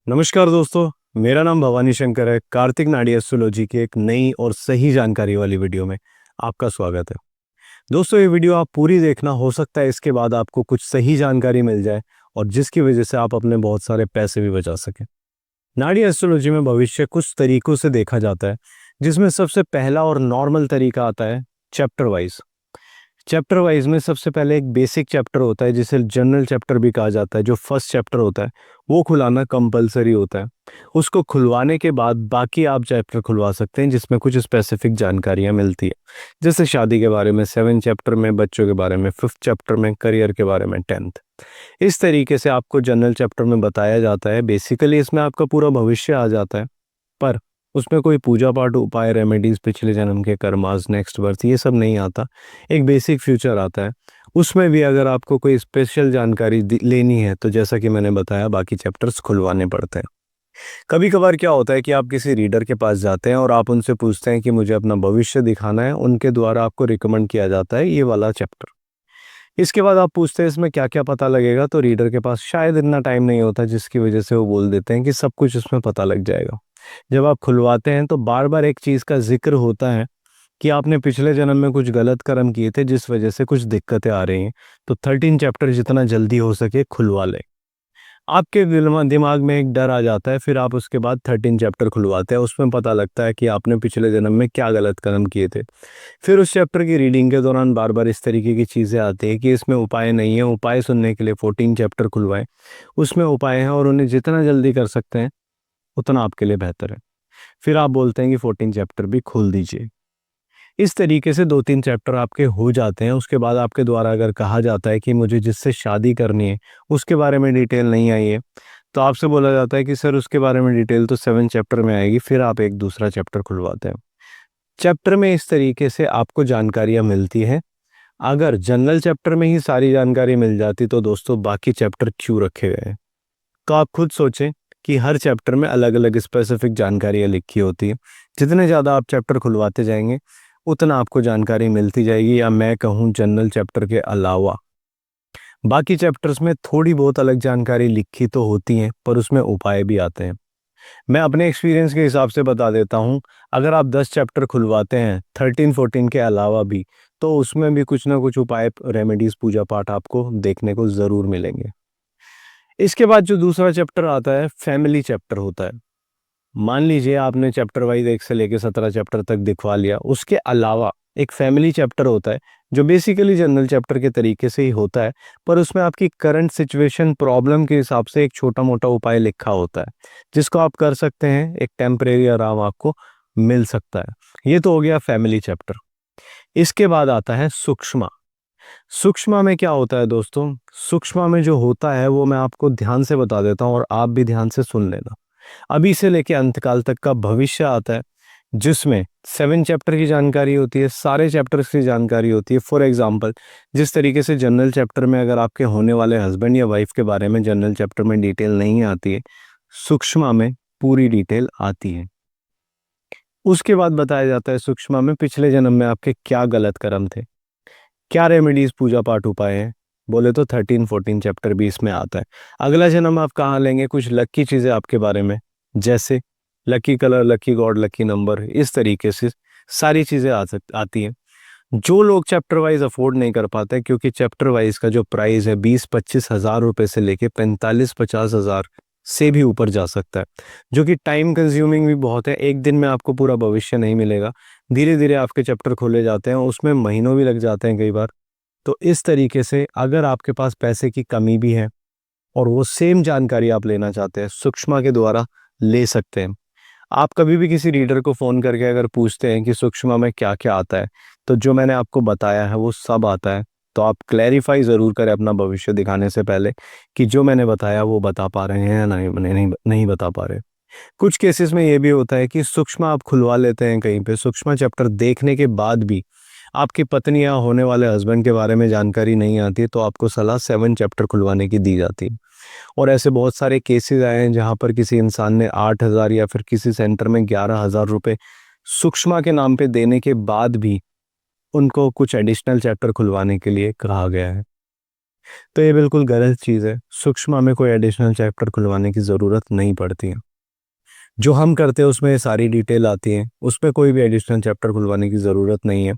नमस्कार दोस्तों। मेरा नाम भवानी शंकर है। कार्तिक नाड़ी एस्ट्रोलॉजी की एक नई और सही जानकारी वाली वीडियो में आपका स्वागत है। दोस्तों, ये वीडियो आप पूरी देखना, हो सकता है इसके बाद आपको कुछ सही जानकारी मिल जाए और जिसकी वजह से आप अपने बहुत सारे पैसे भी बचा सकें। नाड़ी एस्ट्रोलॉजी में भविष्य कुछ तरीकों से देखा जाता है, जिसमें सबसे पहला और नॉर्मल तरीका आता है चैप्टर वाइज। चैप्टर वाइज में सबसे पहले एक बेसिक चैप्टर होता है, जिसे जनरल चैप्टर भी कहा जाता है। जो फर्स्ट चैप्टर होता है वो खुलाना कंपलसरी होता है। उसको खुलवाने के बाद बाकी आप चैप्टर खुलवा सकते हैं, जिसमें कुछ स्पेसिफिक जानकारियां मिलती है, जैसे शादी के बारे में 7 चैप्टर में, बच्चों के बारे में 5th चैप्टर में, करियर के बारे में 10th। इस तरीके से आपको जनरल चैप्टर में बताया जाता है। बेसिकली इसमें आपका पूरा भविष्य आ जाता है, पर उसमें कोई पूजा पाठ, उपाय, रेमेडीज, पिछले जन्म के कर्मास, नेक्स्ट बर्थ, ये सब नहीं आता। एक बेसिक फ्यूचर आता है। उसमें भी अगर आपको कोई स्पेशल जानकारी लेनी है तो जैसा कि मैंने बताया, बाकी चैप्टर्स खुलवाने पड़ते हैं। कभी कभार क्या होता है कि आप किसी रीडर के पास जाते हैं और आप उनसे पूछते हैं कि मुझे अपना भविष्य दिखाना है। उनके द्वारा आपको रिकमेंड किया जाता है ये वाला चैप्टर। इसके बाद आप पूछते हैं इसमें क्या क्या पता लगेगा, तो रीडर के पास शायद इतना टाइम नहीं होता, जिसकी वजह से वो बोल देते हैं कि सब कुछ इसमें पता लग जाएगा। जब आप खुलवाते हैं तो बार बार एक चीज़ का जिक्र होता है कि आपने पिछले जन्म में कुछ गलत कर्म किए थे, जिस वजह से कुछ दिक्कतें आ रही हैं। तो 13 चैप्टर जितना जल्दी हो सके खुलवा लें। आपके दिमाग में एक डर आ जाता है, फिर आप उसके बाद 13 चैप्टर खुलवाते हैं। उसमें पता लगता है कि आपने पिछले जन्म में क्या गलत कर्म किए थे। फिर उस चैप्टर की रीडिंग के दौरान बार बार इस तरीके की चीज़ें आती हैं कि इसमें उपाय नहीं है। उपाय सुनने के लिए 14 चैप्टर खुलवाएं। उसमें उपाय हैं और उन्हें जितना जल्दी कर सकते हैं उतना आपके लिए बेहतर है। फिर आप बोलते हैं कि 14 चैप्टर भी खोल दीजिए। इस तरीके से 2-3 चैप्टर आपके हो जाते हैं। उसके बाद आपके द्वारा अगर कहा जाता है कि मुझे जिससे शादी करनी है उसके बारे में डिटेल नहीं आई है, तो आपसे बोला जाता है कि सर उसके बारे में डिटेल तो 7 चैप्टर में आएगी। फिर आप एक दूसरा चैप्टर खुलवाते हैं। चैप्टर में इस तरीके से आपको जानकारियाँ मिलती हैं। अगर जनरल चैप्टर में ही सारी जानकारी मिल जाती तो दोस्तों बाकी चैप्टर क्यों रखे गए हैं? तो आप खुद सोचें कि हर चैप्टर में अलग अलग स्पेसिफिक जानकारियाँ लिखी होती है। जितने ज़्यादा आप चैप्टर खुलवाते जाएंगे उतना आपको जानकारी मिलती जाएगी, या मैं कहूँ जनरल चैप्टर के अलावा बाकी चैप्टर्स में थोड़ी बहुत अलग जानकारी लिखी तो होती हैं, पर उसमें उपाय भी आते हैं। मैं अपने एक्सपीरियंस के हिसाब से बता देता हूँ। अगर आप 10 चैप्टर खुलवाते हैं 13-14 के अलावा भी, तो उसमें भी कुछ ना कुछ उपाय, रेमेडीज, पूजा पाठ आपको देखने को ज़रूर मिलेंगे। इसके बाद जो दूसरा चैप्टर आता है, फैमिली चैप्टर होता है। मान लीजिए आपने चैप्टर वाइज 1 से लेकर 17 चैप्टर तक दिखवा लिया। उसके अलावा एक फैमिली चैप्टर होता है, जो बेसिकली जनरल चैप्टर के तरीके से ही होता है, पर उसमें आपकी करंट सिचुएशन, प्रॉब्लम के हिसाब से एक छोटा मोटा उपाय लिखा होता है, जिसको आप कर सकते हैं। एक टेम्परेरी आराम आपको मिल सकता है। ये तो हो गया फैमिली चैप्टर। इसके बाद आता है सूक्ष्म। सूक्ष्म में क्या होता है दोस्तों? सूक्ष्म में जो होता है वो मैं आपको ध्यान से बता देता हूँ और आप भी ध्यान से सुन लेना। अभी से लेके अंतकाल तक का भविष्य आता है, जिसमें 7 चैप्टर की जानकारी होती है, सारे चैप्टर्स की जानकारी होती है। फॉर एग्जांपल, जिस तरीके से जनरल चैप्टर में अगर आपके होने वाले हस्बैंड या वाइफ के बारे में जनरल चैप्टर में डिटेल नहीं आती है, सूक्ष्म में पूरी डिटेल आती है। उसके बाद बताया जाता है सूक्ष्म में पिछले जन्म में आपके क्या गलत कर्म थे, क्या रेमेडीज, पूजा पाठ, उपाय हैं। बोले तो 13-14 चैप्टर भी इसमें आता है। अगला जन्म आप कहाँ लेंगे, कुछ लकी चीज़ें आपके बारे में, जैसे lucky colour, lucky God, lucky number, इस तरीके से सारी चीज़ें आती हैं। जो लोग चैप्टर वाइज अफोर्ड नहीं कर पाते, क्योंकि चैप्टर वाइज का जो प्राइस है 20-25 हज़ार रुपये से लेके 45-50 हज़ार से भी ऊपर जा सकता है, जो कि टाइम कंज्यूमिंग भी बहुत है। एक दिन में आपको पूरा भविष्य नहीं मिलेगा। धीरे धीरे आपके चैप्टर खोले जाते हैं, उसमें महीनों भी लग जाते हैं कई बार। तो इस तरीके से अगर आपके पास पैसे की कमी भी है और वो सेम जानकारी आप लेना चाहते हैं, सूक्ष्म के द्वारा ले सकते हैं। आप कभी भी किसी रीडर को फ़ोन करके अगर पूछते हैं कि सूक्ष्म में क्या क्या आता है, तो जो मैंने आपको बताया है वो सब आता है। तो आप क्लैरिफाई ज़रूर करें अपना भविष्य दिखाने से पहले कि जो मैंने बताया वो बता पा रहे हैं या नहीं बता पा रहे। कुछ केसेस में ये भी होता है कि सूक्ष्म आप खुलवा लेते हैं कहीं पे, सूक्ष्म चैप्टर देखने के बाद भी आपकी पत्नी या होने वाले हस्बैंड के बारे में जानकारी नहीं आती है, तो आपको सलाह 7 चैप्टर खुलवाने की दी जाती है। और ऐसे बहुत सारे केसेस आए हैं जहां पर किसी इंसान ने 8,000 या फिर किसी सेंटर में 11,000 रुपये सूक्ष्म के नाम पे देने के बाद भी उनको कुछ एडिशनल चैप्टर खुलवाने के लिए कहा गया है। तो ये बिल्कुल गलत चीज़ है। सूक्ष्म में कोई एडिशनल चैप्टर खुलवाने की ज़रूरत नहीं पड़ती है। जो हम करते हैं उसमें सारी डिटेल आती है, उसमें कोई भी एडिशनल चैप्टर खुलवाने की ज़रूरत नहीं है।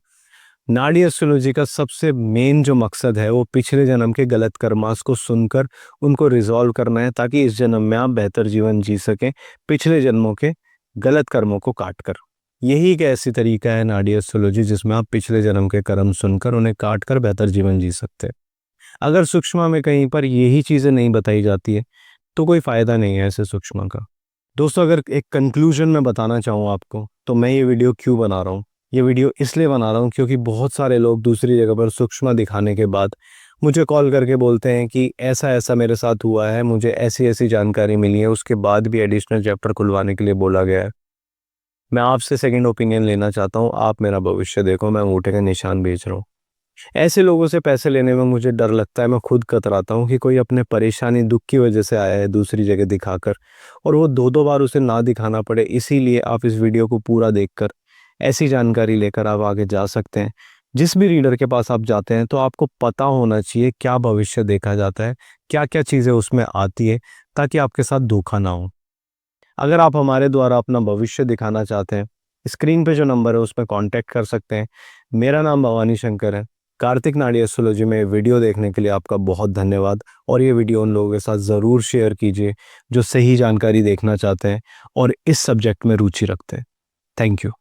नाड़ी एस्ट्रोलॉजी का सबसे मेन जो मकसद है वो पिछले जन्म के गलत कर्मास को सुनकर उनको रिजॉल्व करना है, ताकि इस जन्म में आप बेहतर जीवन जी सकें पिछले जन्मों के गलत कर्मों को काट कर। यही एक ऐसी तरीका है नाड़ी एस्ट्रोलॉजी जिसमें आप पिछले जन्म के कर्म सुनकर उन्हें काट कर बेहतर जीवन जी सकते हैं। अगर सूक्ष्म में कहीं पर यही चीज़ें नहीं बताई जाती है तो कोई फ़ायदा नहीं है ऐसे सूक्ष्म का। दोस्तों, अगर एक कंक्लूजन में बताना चाहूँ आपको, तो मैं ये वीडियो क्यों बना रहा हूँ। ये वीडियो इसलिए बना रहा हूँ क्योंकि बहुत सारे लोग दूसरी जगह पर सूक्ष्म दिखाने के बाद मुझे कॉल करके बोलते हैं कि ऐसा ऐसा मेरे साथ हुआ है, मुझे ऐसी ऐसी जानकारी मिली है, उसके बाद भी एडिशनल चैप्टर खुलवाने के लिए बोला गया है। मैं आपसे सेकंड ओपिनियन लेना चाहता हूँ, आप मेरा भविष्य देखो, मैं अंगूठे का निशान बेच रहा हूँ। ऐसे लोगों से पैसे लेने में मुझे डर लगता है। मैं खुद कतराता हूँ कि कोई अपने परेशानी दुख की वजह से आया है दूसरी जगह दिखाकर, और वो दो दो बार उसे ना दिखाना पड़े। इसीलिए आप इस वीडियो को पूरा देखकर ऐसी जानकारी लेकर आप आगे जा सकते हैं। जिस भी रीडर के पास आप जाते हैं तो आपको पता होना चाहिए क्या भविष्य देखा जाता है, क्या क्या चीज़ें उसमें आती है, ताकि आपके साथ धोखा ना हो। अगर आप हमारे द्वारा अपना भविष्य दिखाना चाहते हैं, स्क्रीन पे जो नंबर है उस पर कॉन्टैक्ट कर सकते हैं। मेरा नाम भवानी शंकर है। कार्तिक नाड़ी एस्ट्रोलॉजी में वीडियो देखने के लिए आपका बहुत धन्यवाद, और ये वीडियो उन लोगों के साथ ज़रूर शेयर कीजिए जो सही जानकारी देखना चाहते हैं और इस सब्जेक्ट में रुचि रखते हैं। Thank you.